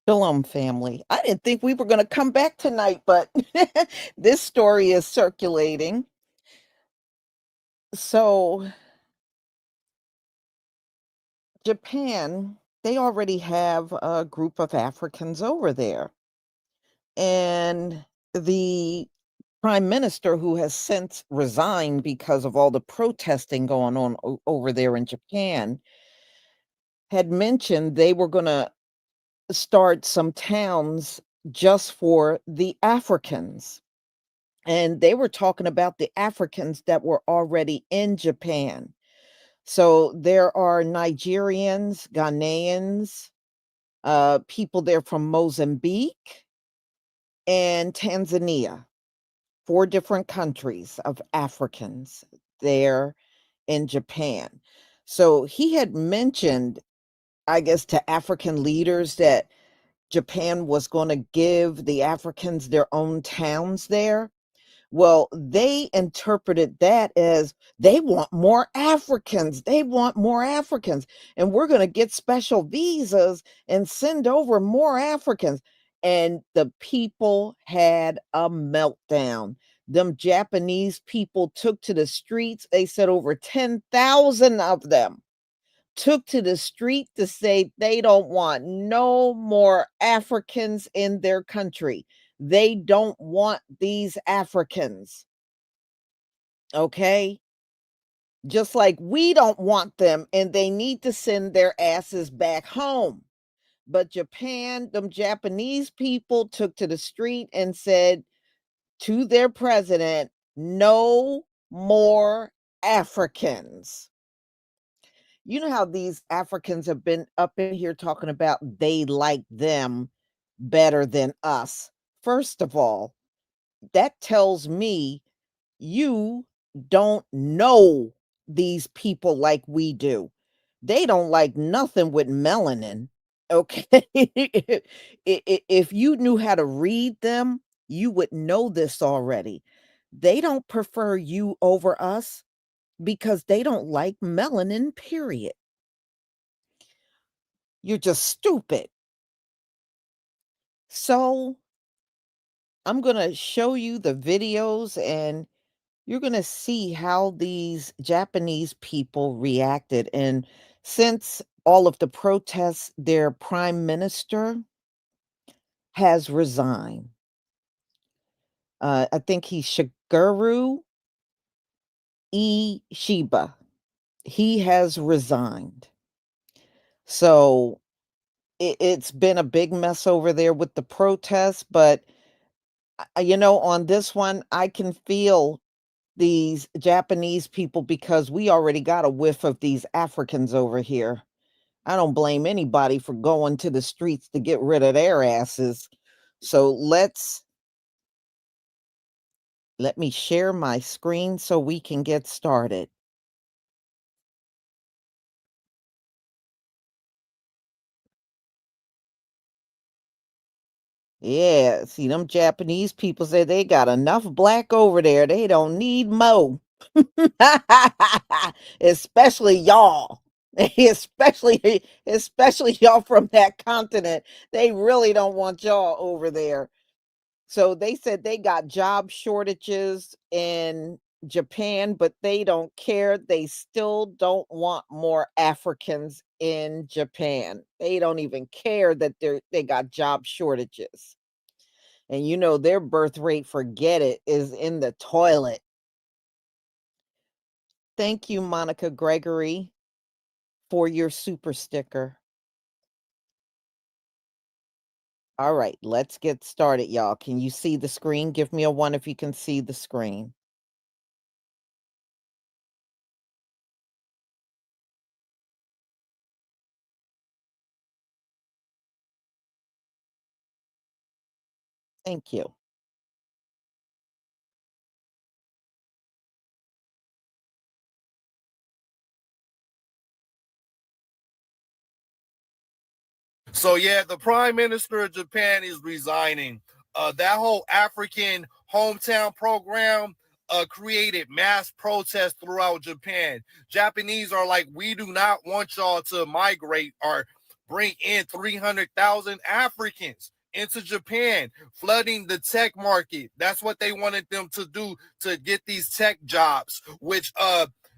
Shalom, family. I didn't think we were going to come back tonight, but this story is circulating. So, Japan, they already have a group of Africans over there. And the prime minister, who has since resigned because of all the protesting going on over there in Japan, had mentioned they were going to start some towns just for the Africans. And they were talking about the Africans that were already in Japan. So there are Nigerians, Ghanaians, people there from Mozambique and Tanzania, 4 different countries of Africans there in Japan. So he had mentioned, I guess, to African leaders that Japan was going to give the Africans their own towns there. Well, they interpreted that as they want more Africans. They want more Africans. And we're going to get special visas and send over more Africans. And the people had a meltdown. Them Japanese people took to the streets. They said over 10,000 of them took to the street to say they don't want no more Africans in their country. They don't want these Africans. Okay? Just like we don't want them and they need to send their asses back home. But Japan, them Japanese people took to the street and said to their president, no more Africans. You know how these Africans have been up in here talking about they like them better than us. First of all, that tells me you don't know these people like we do. They don't like nothing with melanin. Okay. If you knew how to read them, you would know this already. They don't prefer you over us because they don't like melanin, period. You're just stupid. So I'm going to show you the videos and you're going to see how these Japanese people reacted. And since all of the protests, their prime minister has resigned. I think he's Shigeru Ishiba. He has resigned. So it's been a big mess over there with the protests. But, on this one, I can feel these Japanese people because we already got a whiff of these Africans over here. I don't blame anybody for going to the streets to get rid of their asses. So let me share my screen so we can get started. Yeah, see, them Japanese people say they got enough black over there. They don't need mo. Especially y'all. Especially y'all from that continent. They really don't want y'all over there. So they said they got job shortages in Japan, but they don't care. They still don't want more Africans in Japan. They don't even care that they got job shortages. And their birth rate, forget it, is in the toilet. Thank you, Monica Gregory, for your super sticker. All right, let's get started, y'all. Can you see the screen? Give me a 1 if you can see the screen. Thank you. So yeah, the prime minister of Japan is resigning. That whole African hometown program created mass protests throughout Japan. Japanese are like, we do not want y'all to migrate or bring in 300,000 Africans into Japan, flooding the tech market. That's what they wanted them to do, to get these tech jobs, which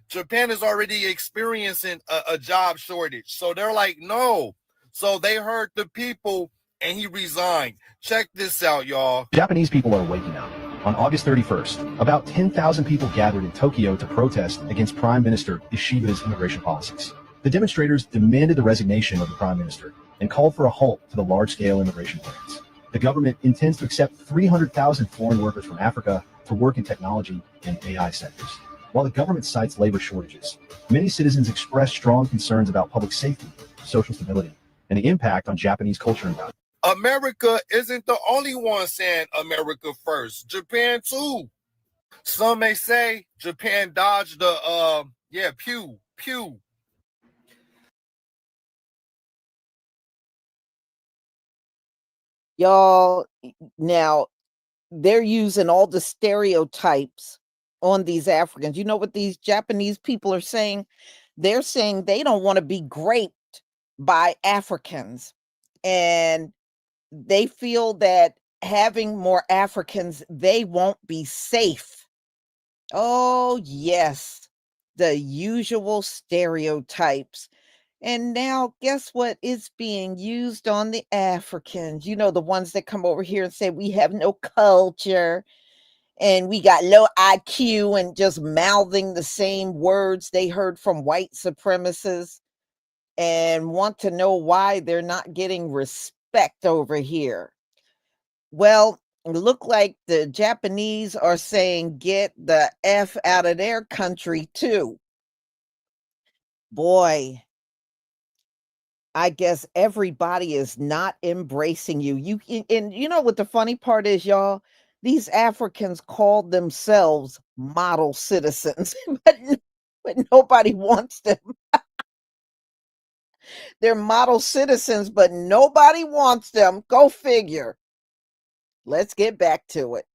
Japan is already experiencing a job shortage. So they're like, no. So they heard the people and he resigned. Check this out, y'all. Japanese people are waking up. On August 31st, about 10,000 people gathered in Tokyo to protest against Prime Minister Ishiba's immigration policies. The demonstrators demanded the resignation of the Prime Minister and called for a halt to the large-scale immigration plans. The government intends to accept 300,000 foreign workers from Africa to work in technology and AI sectors. While the government cites labor shortages, many citizens express strong concerns about public safety, social stability, and the impact on Japanese culture and values. America isn't the only one saying America first. Japan too. Some may say Japan dodged the pew. Y'all, now they're using all the stereotypes on these Africans. You know what these Japanese people are saying? They're saying they don't want to be raped by Africans. And they feel that having more Africans, they won't be safe. Oh, yes, the usual stereotypes. And now, guess what is being used on the Africans? You know, the ones that come over here and say we have no culture and we got low IQ and just mouthing the same words they heard from white supremacists and want to know why they're not getting respect over here. Well, it look like the Japanese are saying get the F out of their country too. Boy, I guess everybody is not embracing you. And you know what the funny part is, y'all? These Africans called themselves model citizens, but nobody wants them. They're model citizens, but nobody wants them. Go figure. Let's get back to it.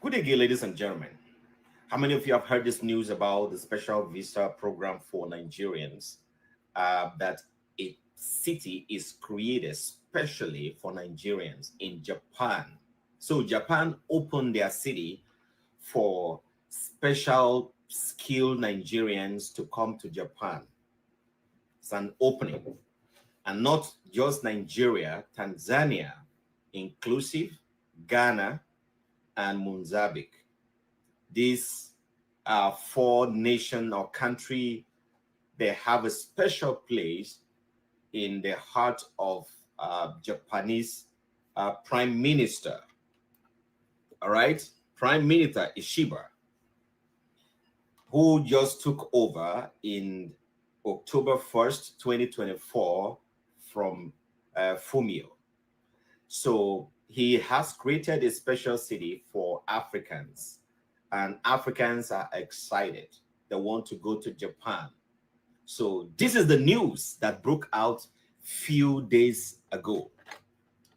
Good day, ladies and gentlemen. How many of you have heard this news about the special visa program for Nigerians? That a city is created specially for Nigerians in Japan. So Japan opened their city for special skilled Nigerians to come to Japan. It's an opening. And not just Nigeria, Tanzania, inclusive, Ghana, and Mozambique. These four nation or country, they have a special place in the heart of Japanese Prime Minister. All right, Prime Minister Ishiba, who just took over in October 1st, 2024 from Fumio. So he has created a special city for Africans, and Africans are excited. They want to go to Japan. So this is the news that broke out few days ago,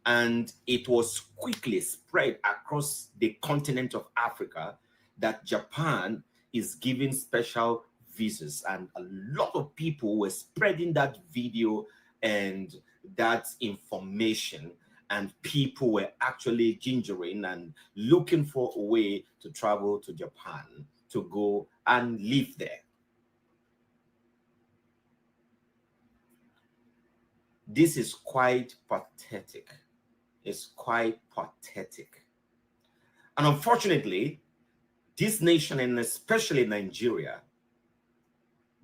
and it was quickly spread across the continent of Africa that Japan is giving special visas, and a lot of people were spreading that video and that information, and people were actually gingering and looking for a way to travel to Japan to go and live there. This is quite pathetic. It's quite pathetic. And unfortunately, this nation, and especially Nigeria,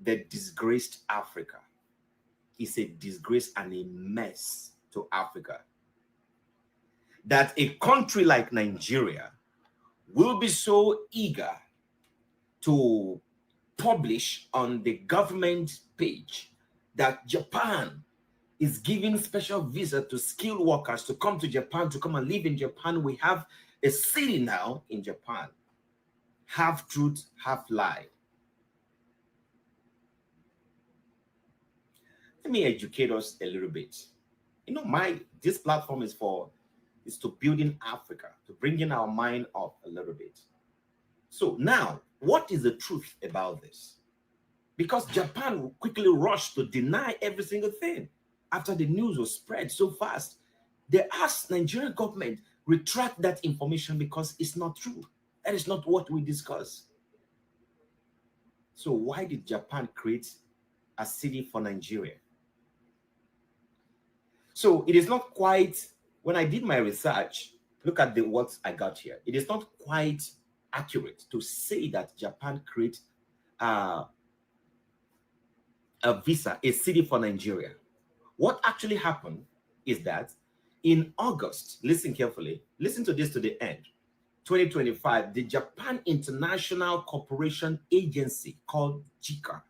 that disgraced Africa, is a disgrace and a mess to Africa. That a country like Nigeria will be so eager to publish on the government page that Japan is giving special visa to skilled workers to come to Japan, to come and live in Japan. We have a city now in Japan. Half truth, half lie. Let me educate us a little bit. You know, this platform is to build in Africa, to bring in our mind up a little bit. So now, What is the truth about this? Because Japan quickly rushed to deny every single thing after the news was spread so fast. They asked Nigerian government retract that information because it's not true. That is not what we discuss. So why did Japan create a city for Nigeria? So it is not quite, when I did my research, look at what I got here. It is not quite accurate to say that Japan created a visa, a city for Nigeria. What actually happened is that in August, listen carefully, listen to this to the end, 2025, the Japan International Cooperation Agency called JICA,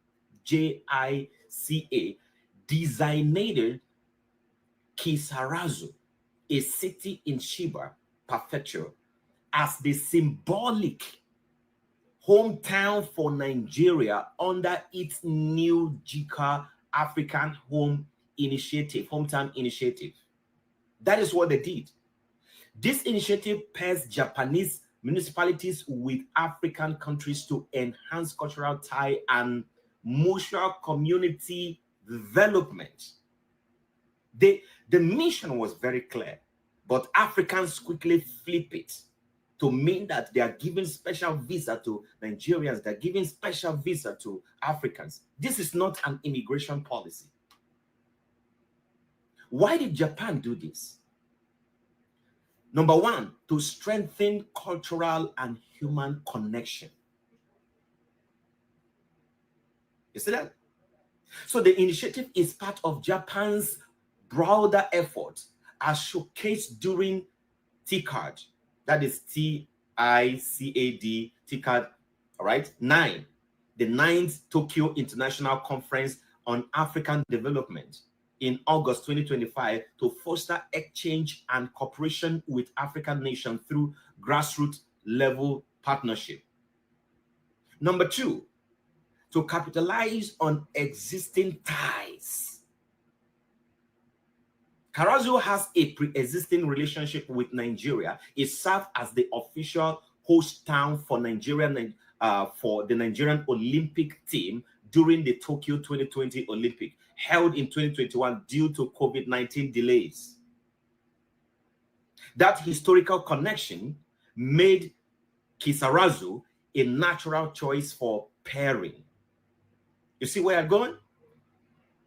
JICA, designated Kisarazu, a city in Shiba Prefecture, as the symbolic hometown for Nigeria under its new JICA African Hometown Initiative. That is what they did. This initiative pairs Japanese municipalities with African countries to enhance cultural tie and mutual community development. The mission was very clear, but Africans quickly flip it to mean that they are giving special visa to Nigerians, they're giving special visa to Africans. This is not an immigration policy. Why did Japan do this? Number one, to strengthen cultural and human connection. You see that? So the initiative is part of Japan's broader effort as showcased during TICAD, that is TICAD, TICAD, all right, 9, the 9th Tokyo International Conference on African Development in August 2025 to foster exchange and cooperation with African nations through grassroots level partnership. Number two, to capitalize on existing ties. Karazu has a pre-existing relationship with Nigeria. It served as the official host town for for the Nigerian Olympic team during the Tokyo 2020 Olympic, held in 2021 due to COVID-19 delays. That historical connection made Kisarazu a natural choice for pairing. You see where I'm going?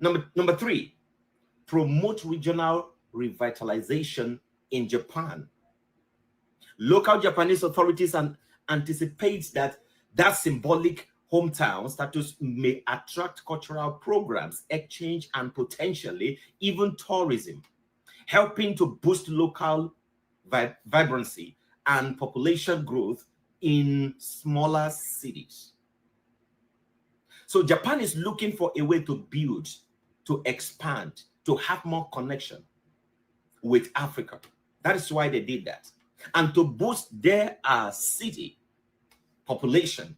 Number three, promote regional revitalization in Japan. Local Japanese authorities anticipate that symbolic hometown status may attract cultural programs, exchange, and potentially even tourism, helping to boost local vibrancy and population growth in smaller cities. So Japan is looking for a way to build, to expand, to have more connection with Africa. That is why they did that. And to boost their city population,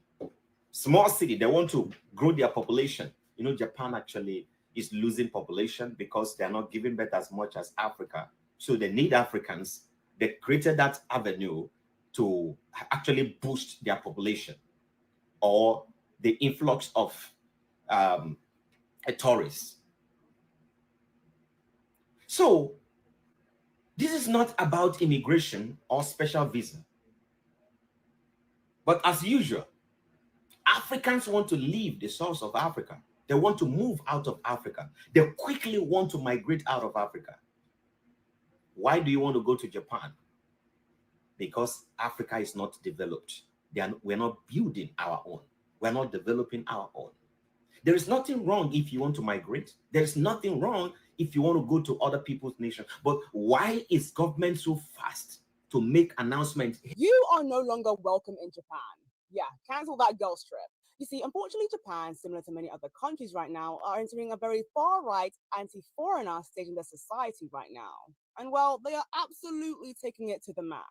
small city, they want to grow their population. You know, Japan actually is losing population because they're not giving birth as much as Africa. So they need Africans. They created that avenue to actually boost their population or the influx of tourists. So this is not about immigration or special visa. But as usual, Africans want to leave the source of Africa. They want to move out of Africa. They quickly want to migrate out of Africa. Why do you want to go to Japan? Because Africa is not developed. We're not building our own. We're not developing our own. There is nothing wrong if you want to migrate. There is nothing wrong if you want to go to other people's nations. But why is government so fast to make announcements? You are no longer welcome in Japan. Yeah, cancel that girls trip. You see, unfortunately, Japan, similar to many other countries right now, are entering a very far-right, anti-foreigner stage in their society right now. And well, they are absolutely taking it to the max.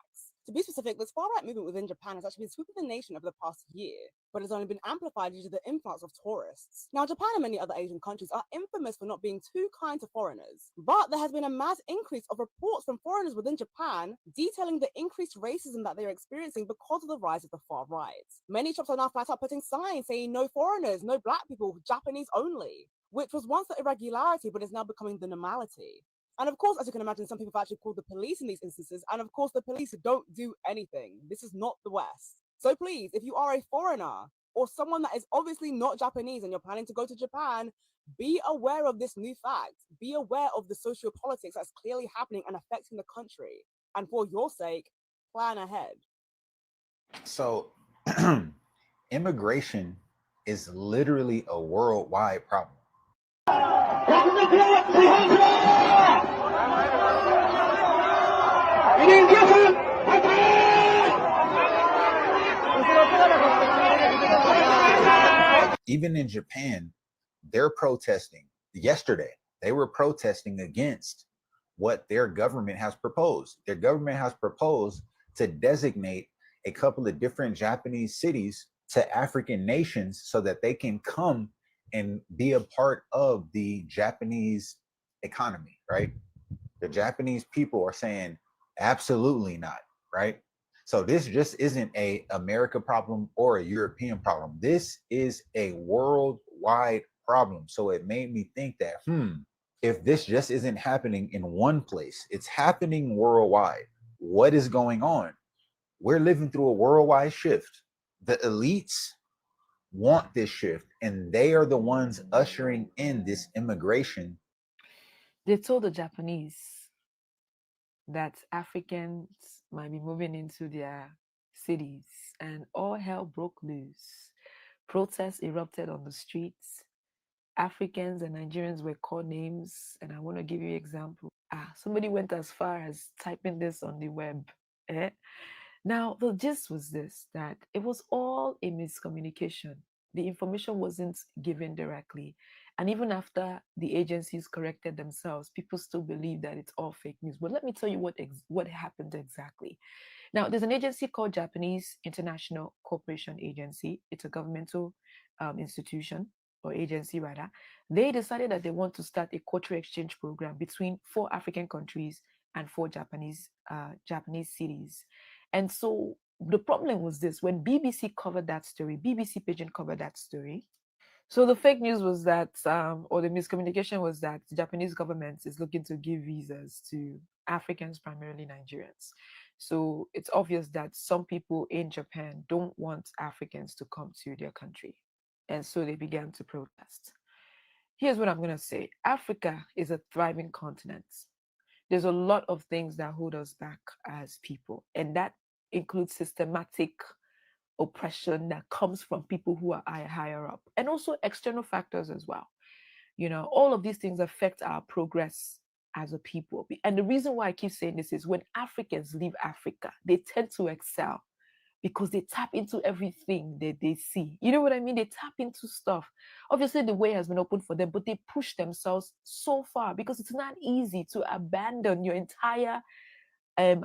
To be specific, this far-right movement within Japan has actually been sweeping the nation over the past year, but has only been amplified due to the influx of tourists. Now, Japan and many other Asian countries are infamous for not being too kind to foreigners, but there has been a mass increase of reports from foreigners within Japan detailing the increased racism that they are experiencing because of the rise of the far right. Many shops are now flat out putting signs saying no foreigners, no black people, Japanese only, which was once the irregularity but is now becoming the normality. And of course, as you can imagine, some people have actually called the police in these instances. And of course, the police don't do anything. This is not the West. So please, if you are a foreigner or someone that is obviously not Japanese and you're planning to go to Japan, be aware of this new fact. Be aware of the sociopolitics that's clearly happening and affecting the country. And for your sake, plan ahead. So immigration is literally a worldwide problem. Even in Japan, they're protesting. Yesterday, they were protesting against what their government has proposed. Their government has proposed to designate a couple of different Japanese cities to African nations so that they can come and be a part of the Japanese economy, right? The Japanese people are saying, absolutely not, right? So this just isn't a America problem or a European problem. This is a worldwide problem. So it made me think that, if this just isn't happening in one place, it's happening worldwide. What is going on? We're living through a worldwide shift. The elites want this shift, and they are the ones ushering in this immigration. They told the Japanese that Africans might be moving into their cities, and all hell broke loose. Protests erupted on the streets. Africans and Nigerians were called names, and I want to give you an example. Somebody went as far as typing this on the web. Now, the gist was this, that it was all a miscommunication. The information wasn't given directly. And even after the agencies corrected themselves, people still believe that it's all fake news. But let me tell you what happened exactly. Now, there's an agency called Japanese International Cooperation Agency. It's a governmental institution, or agency rather. They decided that they want to start a cultural exchange program between 4 African countries and 4 Japanese cities. And so the problem was this: when BBC covered that story, BBC Pigeon covered that story. So the fake news was that, or the miscommunication was that the Japanese government is looking to give visas to Africans, primarily Nigerians. So it's obvious that some people in Japan don't want Africans to come to their country. And so they began to protest. Here's what I'm going to say. Africa is a thriving continent. There's a lot of things that hold us back as people, and that includes systematic oppression that comes from people who are higher up, and also external factors as well. All of these things affect our progress as a people. And the reason why I keep saying this is when Africans leave Africa, they tend to excel because they tap into everything that they see. You know what I mean? They tap into stuff. Obviously, the way has been opened for them, but they push themselves so far because it's not easy to abandon your entire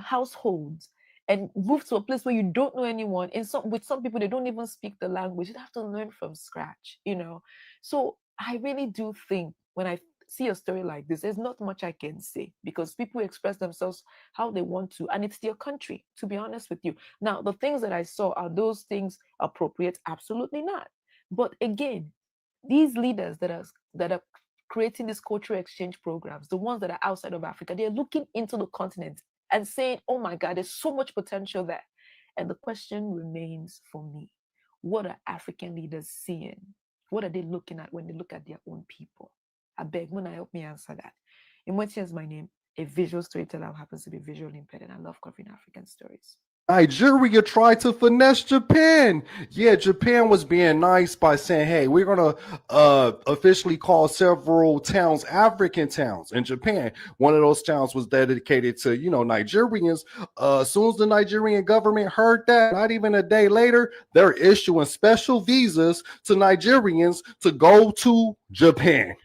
household and move to a place where you don't know anyone. And with some people, they don't even speak the language. You have to learn from scratch, So I really do think when I see a story like this, there's not much I can say because people express themselves how they want to, and it's their country, to be honest with you. Now, the things that I saw, are those things appropriate? Absolutely not. But again, these leaders that are creating these cultural exchange programs, the ones that are outside of Africa, they're looking into the continent and saying, oh my God, there's so much potential there. And the question remains for me, what are African leaders seeing? What are they looking at when they look at their own people? I beg, Mona, help me answer that. Imweti is my name, a visual storyteller who happens to be visually impaired, and I love covering African stories. Nigeria tried to finesse Japan. Yeah, Japan was being nice by saying, hey, we're going to officially call several towns African towns in Japan. One of those towns was dedicated to, Nigerians. As soon as the Nigerian government heard that, not even a day later, they're issuing special visas to Nigerians to go to Japan.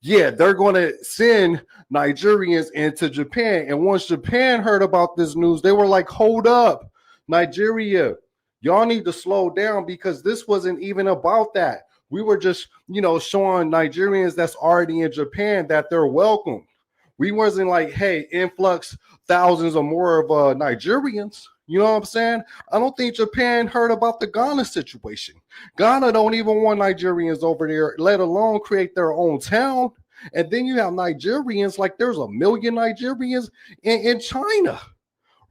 yeah, they're going to send Nigerians into Japan. And once Japan heard about this news, they were like, hold up, Nigeria, y'all need to slow down because this wasn't even about that. We were just, showing Nigerians that's already in Japan that they're welcome. We wasn't like, hey, influx thousands or more of Nigerians. You know what I'm saying? I don't think Japan heard about the Ghana situation. Ghana don't even want Nigerians over there, let alone create their own town. And then you have Nigerians, like there's a million Nigerians in China,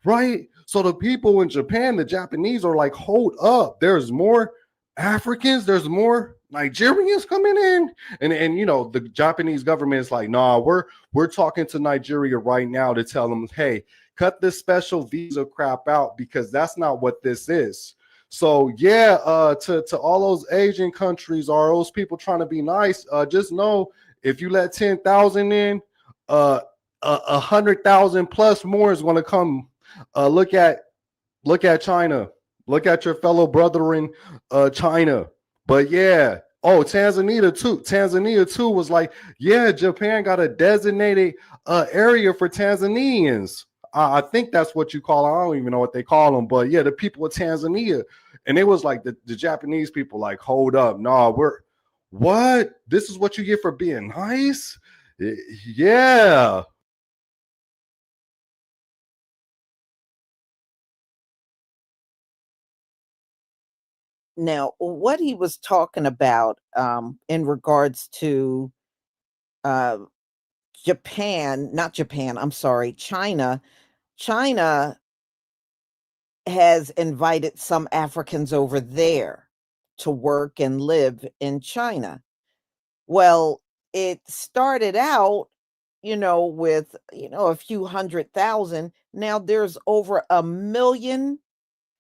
right? So the people in Japan, the Japanese are like, hold up, there's more Africans, there's more Nigerians coming in. And the Japanese government is like, nah, we're talking to Nigeria right now to tell them, hey, cut this special visa crap out because that's not what this is. So yeah, to all those Asian countries or those people trying to be nice, just know if you let 10,000 in, 100,000 plus more is going to come. Look at China. Look at your fellow brother in China. But yeah, Tanzania too was like, yeah, Japan got a designated area for Tanzanians. I think that's what you call. I don't even know what they call them, but yeah, the people of Tanzania, and it was like the Japanese people like, hold up, nah, what? This is what you get for being nice? Yeah. Now, what he was talking about in regards to uh, I'm sorry, China. China has invited some Africans over there to work and live in China. Well, it started out, with, a few 100,000. Now there's over 1 million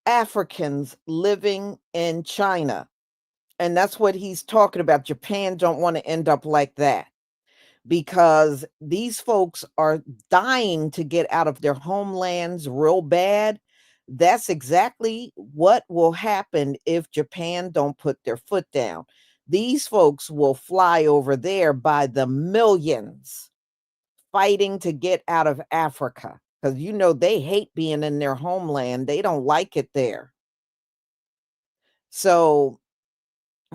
Africans living in China. And that's what he's talking about. Japan don't want to end up like that because these folks are dying to get out of their homelands real bad. That's exactly what will happen if Japan don't put their foot down. These folks will fly over there by the millions fighting to get out of Africa because they hate being in their homeland. They don't like it there. So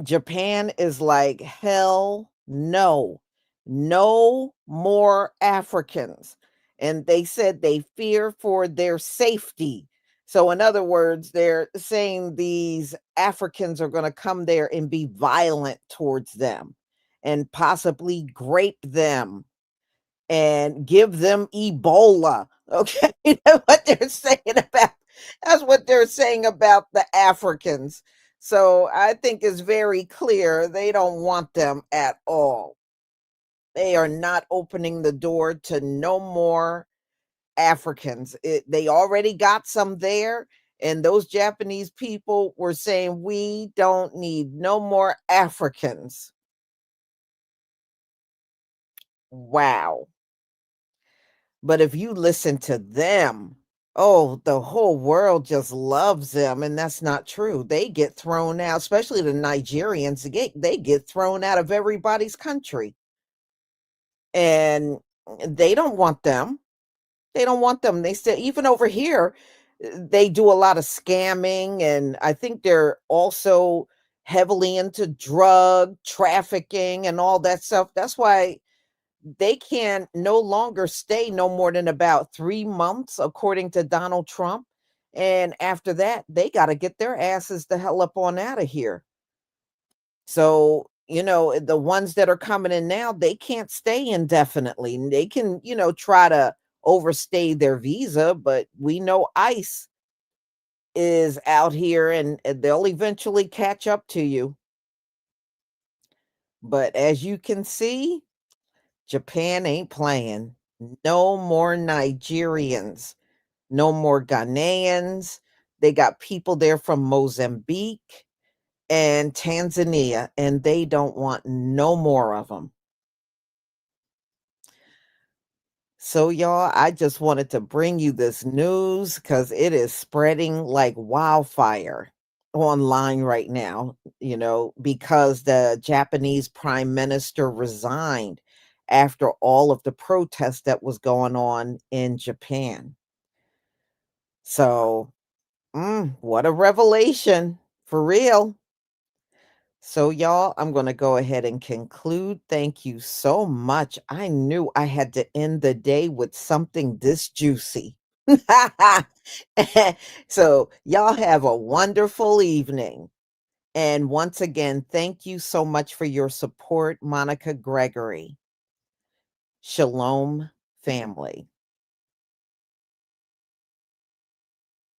Japan is like, hell no, no more Africans. And they said they fear for their safety. So, in other words, they're saying these Africans are going to come there and be violent towards them and possibly grape them and give them Ebola. Okay. You know what they're saying about that's what they're saying about the Africans. So I think it's very clear they don't want them at all. They are not opening the door to no more Africans. They already got some there, and those Japanese people were saying, we don't need no more Africans. Wow. But if you listen to them, oh, the whole world just loves them. And that's not true. They get thrown out, especially the Nigerians. They get thrown out of everybody's country. And they don't want them. They don't want them. They say, even over here, they do a lot of scamming. And I think they're also heavily into drug trafficking and all that stuff. That's why they can no longer stay no more than about 3 months, according to Donald Trump. And after that, they got to get their asses the hell up on out of here. So, the ones that are coming in now, they can't stay indefinitely. They can, try to overstay their visa, but we know ICE is out here and they'll eventually catch up to you. But as you can see, Japan ain't playing. No more Nigerians, no more Ghanaians. They got people there from Mozambique and Tanzania, and they don't want no more of them. So, y'all, I just wanted to bring you this news because it is spreading like wildfire online right now, because the Japanese prime minister resigned after all of the protest that was going on in Japan. So, what a revelation, for real. So, y'all, I'm going to go ahead and conclude. Thank you so much. I knew I had to end the day with something this juicy. So, y'all have a wonderful evening. And once again, thank you so much for your support, Monica Gregory. Shalom, family.